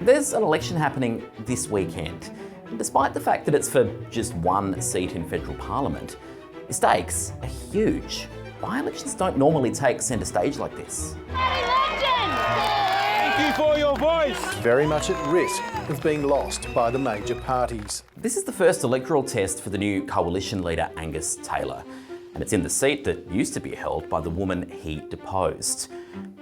There's an election happening this weekend, and despite the fact that it's for just one seat in federal parliament, the stakes are huge. By-elections don't normally take centre stage like this. Thank you for your voice. Very much at risk of being lost by the major parties. This is the first electoral test for the new coalition leader Angus Taylor, and it's in the seat that used to be held by the woman he deposed.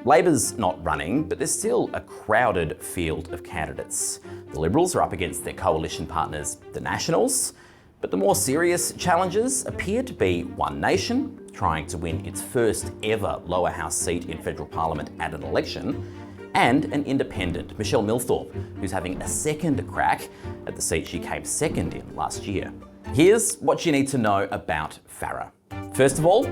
Labor's not running, but there's still a crowded field of candidates. The Liberals are up against their coalition partners, the Nationals, but the more serious challenges appear to be One Nation, trying to win its first ever lower house seat in federal parliament at an election, and an independent, Michelle Milthorpe, who's having a second crack at the seat she came second in last year. Here's what you need to know about Farah. First of all,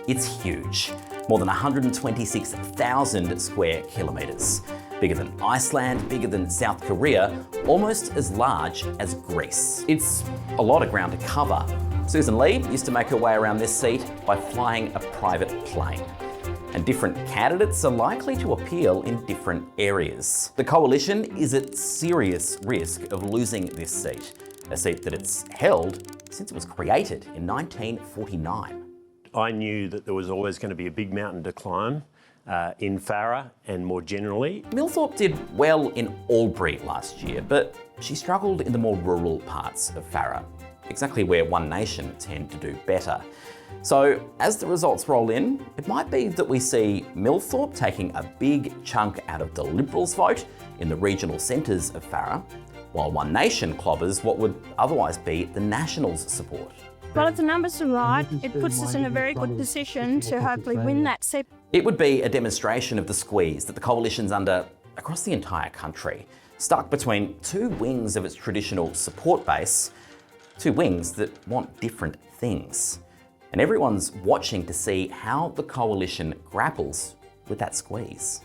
it's huge. More than 126,000 square kilometres. Bigger than Iceland, bigger than South Korea, almost as large as Greece. It's a lot of ground to cover. Sussan Ley used to make her way around this seat by flying a private plane. And different candidates are likely to appeal in different areas. The coalition is at serious risk of losing this seat, a seat that it's held since it was created in 1949. I knew that there was always going to be a big mountain to climb in Farah and more generally. Milthorpe did well in Albury last year, but she struggled in the more rural parts of Farah, exactly where One Nation tend to do better. So as the results roll in, it might be that we see Milthorpe taking a big chunk out of the Liberals' vote in the regional centres of Farah, while One Nation clobbers what would otherwise be the Nationals' support. Well, if the numbers are right, it puts us in a very good position to hopefully win that seat. It would be a demonstration of the squeeze that the coalition's under across the entire country, stuck between two wings of its traditional support base, two wings that want different things. And everyone's watching to see how the coalition grapples with that squeeze.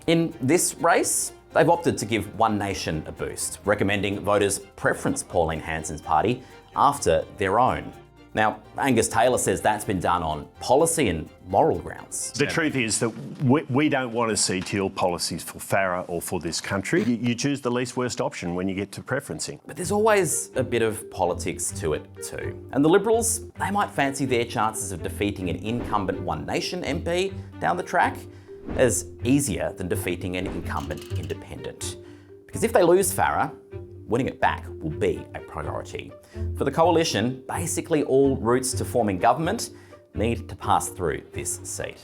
In this race, they've opted to give One Nation a boost, recommending voters preference Pauline Hanson's party after their own. Now, Angus Taylor says that's been done on policy and moral grounds. The truth is that we don't want to see teal policies for Farah or for this country. You choose the least worst option when you get to preferencing. But there's always a bit of politics to it too. And the Liberals, they might fancy their chances of defeating an incumbent One Nation MP down the track as easier than defeating an incumbent independent. Because if they lose Farah, winning it back will be a priority. For the coalition, basically all routes to forming government need to pass through this seat.